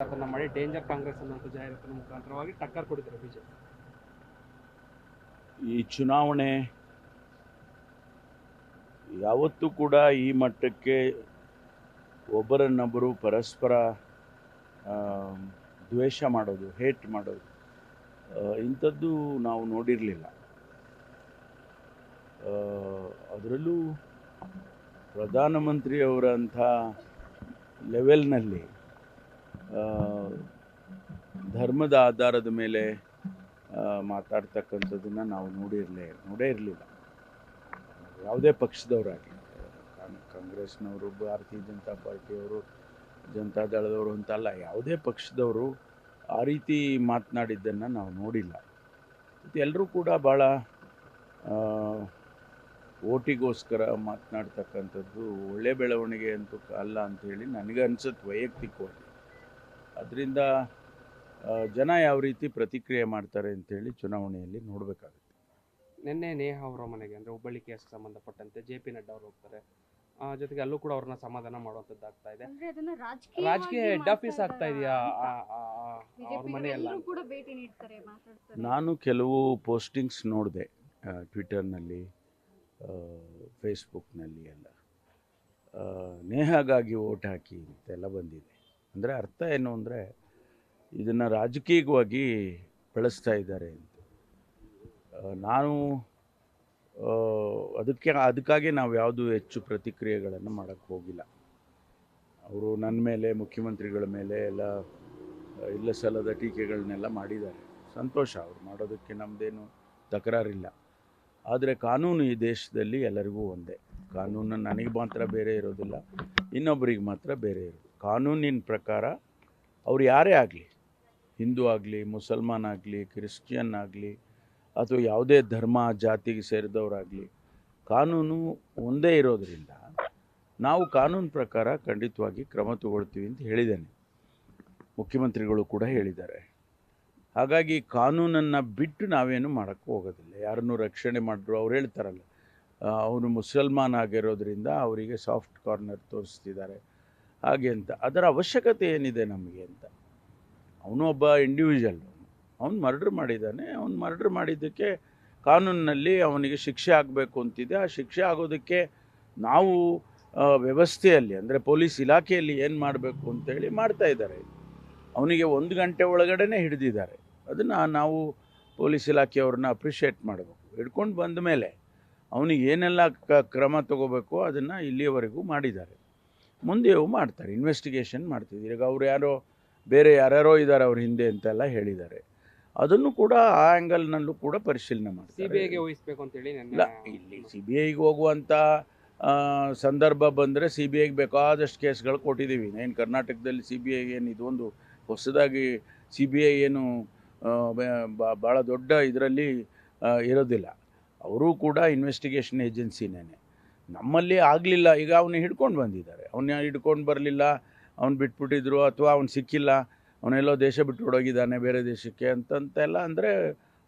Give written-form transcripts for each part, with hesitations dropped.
ಅದನ್ನ ಮಾಡಿ ಡೇಂಜರ್ ಕಾಂಗ್ರೆಸ್ ಅನ್ನುವಂಥ ಜಾಹೀರಾತಿನ ಮುಖಾಂತರವಾಗಿ ಟಕ್ಕರ್ ಕೊಟ್ಟಿದ್ದಾರೆ ಬಿಜೆಪಿ. ಈ ಚುನಾವಣೆ ಯಾವತ್ತೂ ಕೂಡ ಈ ಮಟ್ಟಕ್ಕೆ ಒಬ್ಬರನ್ನೊಬ್ಬರು ಪರಸ್ಪರ ದ್ವೇಷ ಮಾಡೋದು, ಹೇಟ್ ಮಾಡೋದು ಇಂಥದ್ದು ನಾವು ನೋಡಿರಲಿಲ್ಲ. ಅದರಲ್ಲೂ ಪ್ರಧಾನಮಂತ್ರಿಯವರಂಥ ಲೆವೆಲ್ನಲ್ಲಿ ಧರ್ಮದ ಆಧಾರದ ಮೇಲೆ ಮಾತಾಡ್ತಕ್ಕಂಥದ್ದನ್ನು ನಾವು ನೋಡೇ ಇರಲಿಲ್ಲ. ಯಾವುದೇ ಪಕ್ಷದವರಾಗಲಿ, ಕಾಂಗ್ರೆಸ್ನವರು, ಭಾರತೀಯ ಜನತಾ ಪಾರ್ಟಿಯವರು, ಜನತಾದಳದವರು ಅಂತಲ್ಲ, ಯಾವುದೇ ಪಕ್ಷದವರು ಆ ರೀತಿ ಮಾತನಾಡಿದ್ದನ್ನು ನಾವು ನೋಡಿಲ್ಲ. ಮತ್ತು ಎಲ್ಲರೂ ಕೂಡ ಭಾಳ ಓಟಿಗೋಸ್ಕರ ಮಾತನಾಡ್ತಕ್ಕಂಥದ್ದು ಒಳ್ಳೆ ಬೆಳವಣಿಗೆ ಅಂತೂ ಅಲ್ಲ ಅಂಥೇಳಿ ನನಗೆ ಅನಿಸುತ್ತೆ ವೈಯಕ್ತಿಕವಾಗಿ. ಅದರಿಂದ ಜನ ಯಾವ ರೀತಿ ಪ್ರತಿಕ್ರಿಯೆ ಮಾಡ್ತಾರೆ ಅಂಥೇಳಿ ಚುನಾವಣೆಯಲ್ಲಿ ನೋಡಬೇಕಾಗುತ್ತೆ. ನಿನ್ನೆ ನೇಹಾ ಅವರ ಮನೆಗೆ ಅಂದರೆ ಹುಬ್ಬಳ್ಳಿ ಕೇಸ್ಗೆ ಸಂಬಂಧಪಟ್ಟಂತೆ JP ನಡ್ಡಾ ಅವರು ಹೋಗ್ತಾರೆ. ಜೊತೆಗೆ ಅಲ್ಲೂ ಕೂಡ ಅವ್ರನ್ನ ಸಮಾಧಾನ ಮಾಡುವಂಥದ್ದು ಆಗ್ತಾ ಇದೆ. ರಾಜಕೀಯ ಹೆಡ್ ಆಫೀಸ್ ಆಗ್ತಾ ಇದೆಯಾ ಅವ್ರ ಮನೆಯಲ್ಲ? ನಾನು ಕೆಲವು ಪೋಸ್ಟಿಂಗ್ಸ್ ನೋಡಿದೆ ಟ್ವಿಟರ್ನಲ್ಲಿ, ಫೇಸ್ಬುಕ್ನಲ್ಲಿ ಎಲ್ಲ. ನೇಹಾಗಾಗಿ ಓಟ್ ಹಾಕಿ ಅಂತೆಲ್ಲ ಬಂದಿದೆ. ಅಂದರೆ ಅರ್ಥ ಏನು ಅಂದರೆ ಇದನ್ನು ರಾಜಕೀಯವಾಗಿ ಬೆಳೆಸ್ತಾ ಇದ್ದಾರೆ ಅಂತ. ನಾನು ಅದಕ್ಕಾಗಿ ನಾವು ಯಾವುದೂ ಹೆಚ್ಚು ಪ್ರತಿಕ್ರಿಯೆಗಳನ್ನು ಮಾಡೋಕ್ಕೆ ಹೋಗಿಲ್ಲ. ಅವರು ನನ್ನ ಮೇಲೆ, ಮುಖ್ಯಮಂತ್ರಿಗಳ ಮೇಲೆ ಎಲ್ಲ ಇಲ್ಲ ಸಲ್ಲದ ಟೀಕೆಗಳನ್ನೆಲ್ಲ ಮಾಡಿದ್ದಾರೆ. ಸಂತೋಷ, ಅವ್ರು ಮಾಡೋದಕ್ಕೆ ನಮ್ಮದೇನು ತಕರಾರಿಲ್ಲ. ಆದರೆ ಕಾನೂನು ಈ ದೇಶದಲ್ಲಿ ಎಲ್ಲರಿಗೂ ಒಂದೇ. ಕಾನೂನು ನನಗೆ ಮಾತ್ರ ಬೇರೆ ಇರೋದಿಲ್ಲ, ಇನ್ನೊಬ್ಬರಿಗೆ ಮಾತ್ರ ಬೇರೆ ಇರೋದು. ಕಾನೂನಿನ ಪ್ರಕಾರ ಅವ್ರು ಯಾರೇ ಆಗಲಿ, ಹಿಂದೂ ಆಗಲಿ, ಮುಸಲ್ಮಾನ್ ಆಗಲಿ, ಕ್ರಿಶ್ಚಿಯನ್ ಆಗಲಿ, ಅಥವಾ ಯಾವುದೇ ಧರ್ಮ ಜಾತಿಗೆ ಸೇರಿದವರಾಗಲಿ, ಕಾನೂನು ಒಂದೇ ಇರೋದರಿಂದ ನಾವು ಕಾನೂನು ಪ್ರಕಾರ ಖಂಡಿತವಾಗಿ ಕ್ರಮ ತಗೊಳ್ತೀವಿ ಅಂತ ಹೇಳಿದ್ದೇನೆ. ಮುಖ್ಯಮಂತ್ರಿಗಳು ಕೂಡ ಹೇಳಿದ್ದಾರೆ. ಹಾಗಾಗಿ ಕಾನೂನನ್ನು ಬಿಟ್ಟು ನಾವೇನು ಮಾಡೋಕ್ಕೆ ಹೋಗೋದಿಲ್ಲ. ಯಾರನ್ನು ರಕ್ಷಣೆ ಮಾಡಿದ್ರು ಅವ್ರು ಹೇಳ್ತಾರಲ್ಲ, ಅವನು ಮುಸಲ್ಮಾನ್ ಆಗಿರೋದ್ರಿಂದ ಅವರಿಗೆ ಸಾಫ್ಟ್ ಕಾರ್ನರ್ ತೋರಿಸ್ತಿದ್ದಾರೆ ಹಾಗೆ ಅಂತ. ಅದರ ಅವಶ್ಯಕತೆ ಏನಿದೆ ನಮಗೆ ಅಂತ. ಅವನು ಒಬ್ಬ ಇಂಡಿವಿಜುವಲ್, ಅವನು ಮರ್ಡ್ರ್ ಮಾಡಿದ್ದಾನೆ. ಅವನು ಮರ್ಡ್ರ್ ಮಾಡಿದ್ದಕ್ಕೆ ಕಾನೂನಿನಲ್ಲಿ ಅವನಿಗೆ ಶಿಕ್ಷೆ ಆಗಬೇಕು ಅಂತಿದೆ. ಆ ಶಿಕ್ಷೆ ಆಗೋದಕ್ಕೆ ನಾವು ವ್ಯವಸ್ಥೆಯಲ್ಲಿ, ಅಂದರೆ ಪೊಲೀಸ್ ಇಲಾಖೆಯಲ್ಲಿ ಏನು ಮಾಡಬೇಕು ಅಂತೇಳಿ ಮಾಡ್ತಾ ಇದ್ದಾರೆ. ಅವನಿಗೆ 1 ಗಂಟೆ ಒಳಗಡೆ ಹಿಡಿದಿದ್ದಾರೆ. ಅದನ್ನು ನಾವು ಪೊಲೀಸ್ ಇಲಾಖೆಯವ್ರನ್ನ ಅಪ್ರಿಷಿಯೇಟ್ ಮಾಡಬೇಕು. ಹಿಡ್ಕೊಂಡು ಬಂದ ಮೇಲೆ ಅವನಿಗೆ ಏನೆಲ್ಲ ಕ್ರಮ ತಗೋಬೇಕು ಅದನ್ನು ಇಲ್ಲಿಯವರೆಗೂ ಮಾಡಿದ್ದಾರೆ, ಮುಂದೆಯೂ ಮಾಡ್ತಾರೆ. ಇನ್ವೆಸ್ಟಿಗೇಷನ್ ಮಾಡ್ತಿದ್ದೀರಿ. ಈಗ ಅವ್ರು ಬೇರೆ ಯಾರ್ಯಾರೋ ಇದ್ದಾರೆ ಅವ್ರ ಹಿಂದೆ ಅಂತೆಲ್ಲ ಹೇಳಿದ್ದಾರೆ. ಅದನ್ನು ಕೂಡ ಆ ಆ್ಯಂಗಲ್ನಲ್ಲೂ ಕೂಡ ಪರಿಶೀಲನೆ ಮಾಡ್ತಾರೆ. CBIಗೆ ವಹಿಸಬೇಕು ಅಂತೇಳಿ ಇಲ್ಲ, ಇಲ್ಲಿ CBIಗೆ ಹೋಗುವಂಥ ಸಂದರ್ಭ ಬಂದರೆ CBIಗೆ ಬೇಕಾದಷ್ಟು ಕೇಸ್ಗಳು ಕೊಟ್ಟಿದ್ದೀವಿ. ಏನು ಕರ್ನಾಟಕದಲ್ಲಿ CBI ಏನು ಇದೊಂದು ಹೊಸದಾಗಿ CBI ಏನು ಭಾಳ ದೊಡ್ಡ ಇದರಲ್ಲಿ ಇರೋದಿಲ್ಲ. ಅವರೂ ಕೂಡ ಇನ್ವೆಸ್ಟಿಗೇಷನ್ ಏಜೆನ್ಸಿನೇ. ನಮ್ಮಲ್ಲಿ ಆಗಲಿಲ್ಲ. ಈಗ ಅವನ್ನ ಹಿಡ್ಕೊಂಡು ಬಂದಿದ್ದಾರೆ. ಅವನ್ನ ಹಿಡ್ಕೊಂಡು ಬರಲಿಲ್ಲ, ಅವ್ನು ಬಿಟ್ಬಿಟ್ಟಿದ್ರು, ಅಥವಾ ಅವ್ನು ಸಿಕ್ಕಿಲ್ಲ, ಅವನೆಲ್ಲೋ ದೇಶ ಬಿಟ್ಟು ಹೊಡೋಗಿದ್ದಾನೆ ಬೇರೆ ದೇಶಕ್ಕೆ ಅಂತಂತೆಲ್ಲ ಅಂದರೆ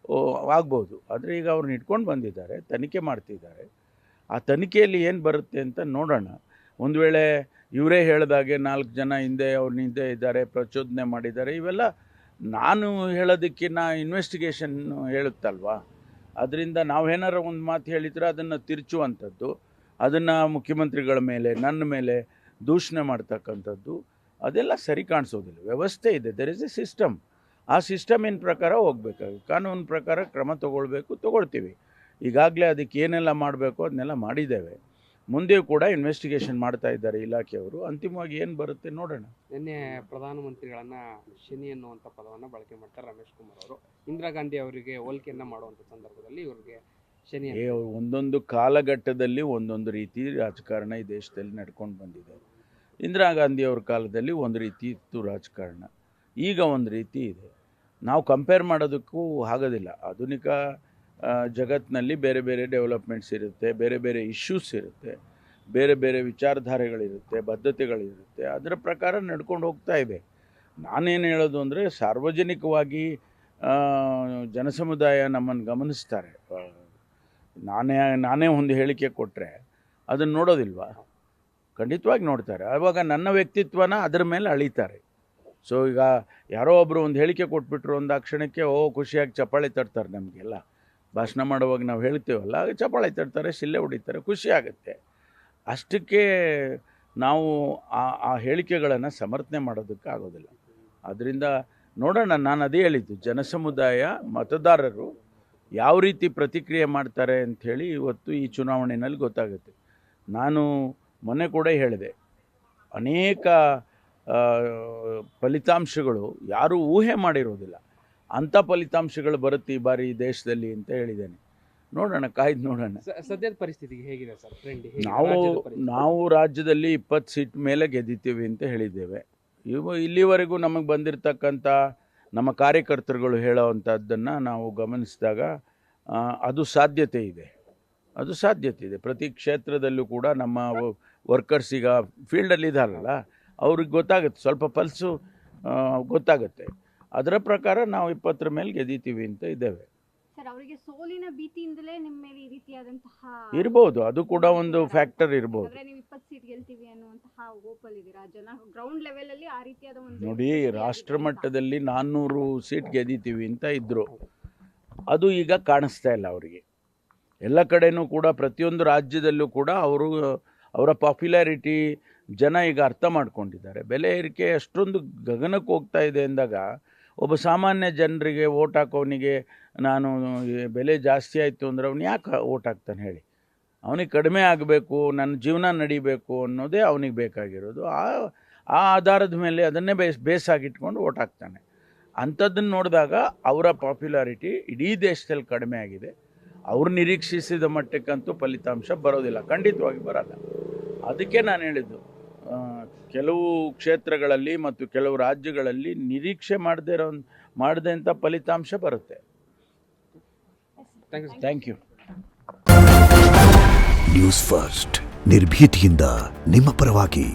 ಆಗ್ಬೋದು. ಆದರೆ ಈಗ ಅವ್ರನ್ನ ಹಿಡ್ಕೊಂಡು ಬಂದಿದ್ದಾರೆ, ತನಿಖೆ ಮಾಡ್ತಿದ್ದಾರೆ. ಆ ತನಿಖೆಯಲ್ಲಿ ಏನು ಬರುತ್ತೆ ಅಂತ ನೋಡೋಣ. ಒಂದು ವೇಳೆ ಇವರೇ ಹೇಳಿದಾಗೆ 4 ಜನ ಅವ್ರ ಹಿಂದೆ ಇದ್ದಾರೆ, ಪ್ರಚೋದನೆ ಮಾಡಿದ್ದಾರೆ, ಇವೆಲ್ಲ ನಾನು ಹೇಳೋದಕ್ಕಿಂತ ಇನ್ವೆಸ್ಟಿಗೇಷನ್ ಹೇಳುತ್ತಲ್ವ. ಅದರಿಂದ ನಾವೇನಾರು ಒಂದು ಮಾತು ಹೇಳಿದರೆ ಅದನ್ನು ತಿರುಚುವಂಥದ್ದು, ಅದನ್ನು ಮುಖ್ಯಮಂತ್ರಿಗಳ ಮೇಲೆ, ನನ್ನ ಮೇಲೆ ದೂಷಣೆ ಮಾಡ್ತಕ್ಕಂಥದ್ದು, ಅದೆಲ್ಲ ಸರಿ ಕಾಣಿಸೋದಿಲ್ಲ. ವ್ಯವಸ್ಥೆ ಇದೆ, ದೆರ್ ಇಸ್ ಎ ಸಿಸ್ಟಮ್. ಆ ಸಿಸ್ಟಮಿನ ಪ್ರಕಾರ ಹೋಗಬೇಕಾಗುತ್ತೆ. ಕಾನೂನು ಪ್ರಕಾರ ಕ್ರಮ ತಗೊಳ್ತೀವಿ. ಈಗಾಗಲೇ ಅದಕ್ಕೆ ಏನೆಲ್ಲ ಮಾಡಬೇಕು ಅದನ್ನೆಲ್ಲ ಮಾಡಿದ್ದೇವೆ. ಮುಂದೆಯೂ ಕೂಡ ಇನ್ವೆಸ್ಟಿಗೇಷನ್ ಮಾಡ್ತಾ ಇದ್ದಾರೆ ಇಲಾಖೆಯವರು. ಅಂತಿಮವಾಗಿ ಏನು ಬರುತ್ತೆ ನೋಡೋಣ. ನಿನ್ನೆ ಪ್ರಧಾನಮಂತ್ರಿಗಳನ್ನು ಶನಿ ಅನ್ನುವಂಥ ಪದವನ್ನು ಬಳಕೆ ಮಾಡ್ತಾರೆ ರಮೇಶ್ ಕುಮಾರ್ ಅವರು. ಇಂದಿರಾ ಗಾಂಧಿ ಅವರಿಗೆ ಹೋಲಿಕೆಯನ್ನು ಮಾಡುವಂಥ ಸಂದರ್ಭದಲ್ಲಿ ಇವ್ರಿಗೆ ಶನಿ ಒಂದೊಂದು ಕಾಲಘಟ್ಟದಲ್ಲಿ ಒಂದೊಂದು ರೀತಿ ರಾಜಕಾರಣ ಈ ದೇಶದಲ್ಲಿ ನಡ್ಕೊಂಡು ಬಂದಿದೆ. ಇಂದಿರಾ ಗಾಂಧಿಯವ್ರ ಕಾಲದಲ್ಲಿ ಒಂದು ರೀತಿ ಇತ್ತು ರಾಜಕಾರಣ, ಈಗ ಒಂದು ರೀತಿ ಇದೆ. ನಾವು ಕಂಪೇರ್ ಮಾಡೋದಕ್ಕೂ ಆಗೋದಿಲ್ಲ. ಆಧುನಿಕ ಜಗತ್ತಿನಲ್ಲಿ ಬೇರೆ ಬೇರೆ ಡೆವಲಪ್ಮೆಂಟ್ಸ್ ಇರುತ್ತೆ, ಬೇರೆ ಬೇರೆ ಇಶ್ಯೂಸ್ ಇರುತ್ತೆ, ಬೇರೆ ಬೇರೆ ವಿಚಾರಧಾರೆಗಳಿರುತ್ತೆ, ಬದ್ಧತೆಗಳಿರುತ್ತೆ. ಅದರ ಪ್ರಕಾರ ನಡ್ಕೊಂಡು ಹೋಗ್ತಾ ಇದೆ. ನಾನೇನು ಹೇಳೋದು ಅಂದರೆ, ಸಾರ್ವಜನಿಕವಾಗಿ ಜನಸಮುದಾಯ ನಮ್ಮನ್ನು ಗಮನಿಸ್ತಾರೆ. ನಾನೇ ಒಂದು ಹೇಳಿಕೆ ಕೊಟ್ಟರೆ ಅದನ್ನು ನೋಡೋದಿಲ್ವಾ? ಖಂಡಿತವಾಗಿ ನೋಡ್ತಾರೆ. ಆವಾಗ ನನ್ನ ವ್ಯಕ್ತಿತ್ವನ ಅದರ ಮೇಲೆ ಅಳಿತಾರೆ. ಸೊ ಈಗ ಯಾರೋ ಒಬ್ಬರು ಒಂದು ಹೇಳಿಕೆ ಕೊಟ್ಬಿಟ್ರು ಒಂದು ಆ ಕ್ಷಣಕ್ಕೆ ಖುಷಿಯಾಗಿ ಚಪ್ಪಾಳೆ ತರ್ತಾರೆ. ನಮಗೆಲ್ಲ ಭಾಷಣ ಮಾಡುವಾಗ ನಾವು ಹೇಳ್ತೀವಲ್ಲ, ಚಪ್ಪಾಳೆ ತರ್ತಾರೆ, ಶಿಲ್ಲೆ ಹೊಡಿತಾರೆ, ಖುಷಿ ಆಗುತ್ತೆ. ಅಷ್ಟಕ್ಕೆ ನಾವು ಆ ಹೇಳಿಕೆಗಳನ್ನು ಸಮರ್ಥನೆ ಮಾಡೋದಕ್ಕೆ ಆಗೋದಿಲ್ಲ. ಅದರಿಂದ ನೋಡೋಣ. ನಾನು ಅದೇ ಹೇಳಿದ್ದು, ಜನಸಮುದಾಯ ಮತದಾರರು ಯಾವ ರೀತಿ ಪ್ರತಿಕ್ರಿಯೆ ಮಾಡ್ತಾರೆ ಅಂಥೇಳಿ ಇವತ್ತು ಈ ಚುನಾವಣೆಯಲ್ಲಿ ಗೊತ್ತಾಗುತ್ತೆ. ನಾನು ಮೊನ್ನೆ ಕೂಡ ಹೇಳಿದೆ, ಅನೇಕ ಫಲಿತಾಂಶಗಳು ಯಾರೂ ಊಹೆ ಮಾಡಿರೋದಿಲ್ಲ, ಅಂಥ ಫಲಿತಾಂಶಗಳು ಬರುತ್ತೆ ಈ ಬಾರಿ ದೇಶದಲ್ಲಿ ಅಂತ ಹೇಳಿದ್ದೇನೆ. ನೋಡೋಣ, ಕಾಯ್ದು ನೋಡೋಣ. ಸದ್ಯದ ಪರಿಸ್ಥಿತಿಗೆ ಹೇಗಿದೆ ಸರ್ ಟ್ರೆಂಡ್? ನಾವು ರಾಜ್ಯದಲ್ಲಿ 20 ಸೀಟ್ ಮೇಲೆ ಗೆದ್ದಿತೀವಿ ಅಂತ ಹೇಳಿದ್ದೇವೆ. ಇಲ್ಲಿವರೆಗೂ ನಮಗೆ ಬಂದಿರತಕ್ಕಂಥ ನಮ್ಮ ಕಾರ್ಯಕರ್ತರುಗಳು ಹೇಳೋವಂಥದ್ದನ್ನು ನಾವು ಗಮನಿಸಿದಾಗ ಅದು ಸಾಧ್ಯತೆ ಇದೆ. ಪ್ರತಿ ಕ್ಷೇತ್ರದಲ್ಲೂ ಕೂಡ ನಮ್ಮ ವರ್ಕರ್ಸ್ ಈಗ ಫೀಲ್ಡಲ್ಲಿ ಇದ್ದಾರಲ್ಲ, ಅವ್ರಿಗೆ ಗೊತ್ತಾಗುತ್ತೆ, ಸ್ವಲ್ಪ ಪಲ್ಸು ಗೊತ್ತಾಗುತ್ತೆ. ಅದರ ಪ್ರಕಾರ ನಾವು 20 ಮೇಲೆ ಗೆದ್ದಿತೀವಿ ಅಂತ ಇದ್ದೇವೆ. ಸರ್, ಅವರಿಗೆ ಸೋಲಿನ ಭೀತಿಯಿಂದಲೇ ನಿಮ್ಮ ಮೇಲೆ ಈ ರೀತಿಯಾದಂತಹ ಇರ್ಬೋದು, ಅದು ಕೂಡ ಒಂದು ಫ್ಯಾಕ್ಟರ್ ಇರ್ಬೋದು. ನೀವು 20 ಸೀಟ್ ಗೆಲ್ತೀವಿ ಅನ್ನುವಂತಹ ಹೋಪಲ್ಲಿ ಇದ್ದೀರಾ? ಜನ ಗ್ರೌಂಡ್ ಲೆವೆಲ್ ಅಲ್ಲಿ ಆ ರೀತಿಯಾದ ಒಂದು ನೋಡಿ, ರಾಷ್ಟ್ರ ಮಟ್ಟದಲ್ಲಿ 400 ಸೀಟ್ ಗೆದ್ದಿತೀವಿ ಅಂತ ಇದ್ದರು. ಅದು ಈಗ ಕಾಣಿಸ್ತಾ ಇಲ್ಲ ಅವರಿಗೆ. ಎಲ್ಲ ಕಡೆನೂ ಕೂಡ ಪ್ರತಿಯೊಂದು ರಾಜ್ಯದಲ್ಲೂ ಕೂಡ ಅವರ ಪಾಪ್ಯುಲಾರಿಟಿ ಜನ ಈಗ ಅರ್ಥ ಮಾಡ್ಕೊಂಡಿದ್ದಾರೆ. ಬೆಲೆ ಏರಿಕೆ ಅಷ್ಟೊಂದು ಗಗನಕ್ಕೆ ಹೋಗ್ತಾ ಇದೆ ಅಂದಾಗ ಒಬ್ಬ ಸಾಮಾನ್ಯ ಜನರಿಗೆ ಓಟ್ ಹಾಕೋನಿಗೆ ನಾನು ಬೆಲೆ ಜಾಸ್ತಿ ಆಯಿತು ಅಂದರೆ ಅವ್ನು ಯಾಕೆ ಓಟ್ ಹಾಕ್ತಾನೆ ಹೇಳಿ? ಅವನಿಗೆ ಕಡಿಮೆ ಆಗಬೇಕು, ನನ್ನ ಜೀವನ ನಡಿಬೇಕು ಅನ್ನೋದೇ ಅವನಿಗೆ ಬೇಕಾಗಿರೋದು. ಆ ಆಧಾರದ ಮೇಲೆ ಅದನ್ನೇ ಬೇಸಾಗಿಟ್ಕೊಂಡು ಓಟ್ ಹಾಕ್ತಾನೆ. ಅಂಥದ್ದನ್ನು ನೋಡಿದಾಗ ಅವರ ಪಾಪ್ಯುಲಾರಿಟಿ ಇಡೀ ದೇಶದಲ್ಲಿ ಕಡಿಮೆ ಆಗಿದೆ. ಅವ್ರು ನಿರೀಕ್ಷಿಸಿದ ಮಟ್ಟಕ್ಕಂತೂ ಫಲಿತಾಂಶ ಬರೋದಿಲ್ಲ, ಖಂಡಿತವಾಗಿ ಬರಲ್ಲ. ಅದಕ್ಕೆ ನಾನು ಹೇಳಿದ್ದು, ಕೆಲವು ಕ್ಷೇತ್ರಗಳಲ್ಲಿ ಮತ್ತು ಕೆಲವು ರಾಜ್ಯಗಳಲ್ಲಿ ನಿರೀಕ್ಷೆ ಮಾಡದೆ ಅಂತ ಫಲಿತಾಂಶ ಬರುತ್ತೆ. Thank you. ನ್ಯೂಸ್ ಫಸ್ಟ್, ನಿರ್ಭೀತಿಯಿಂದ ನಿಮ್ಮ ಪರವಾಗಿ.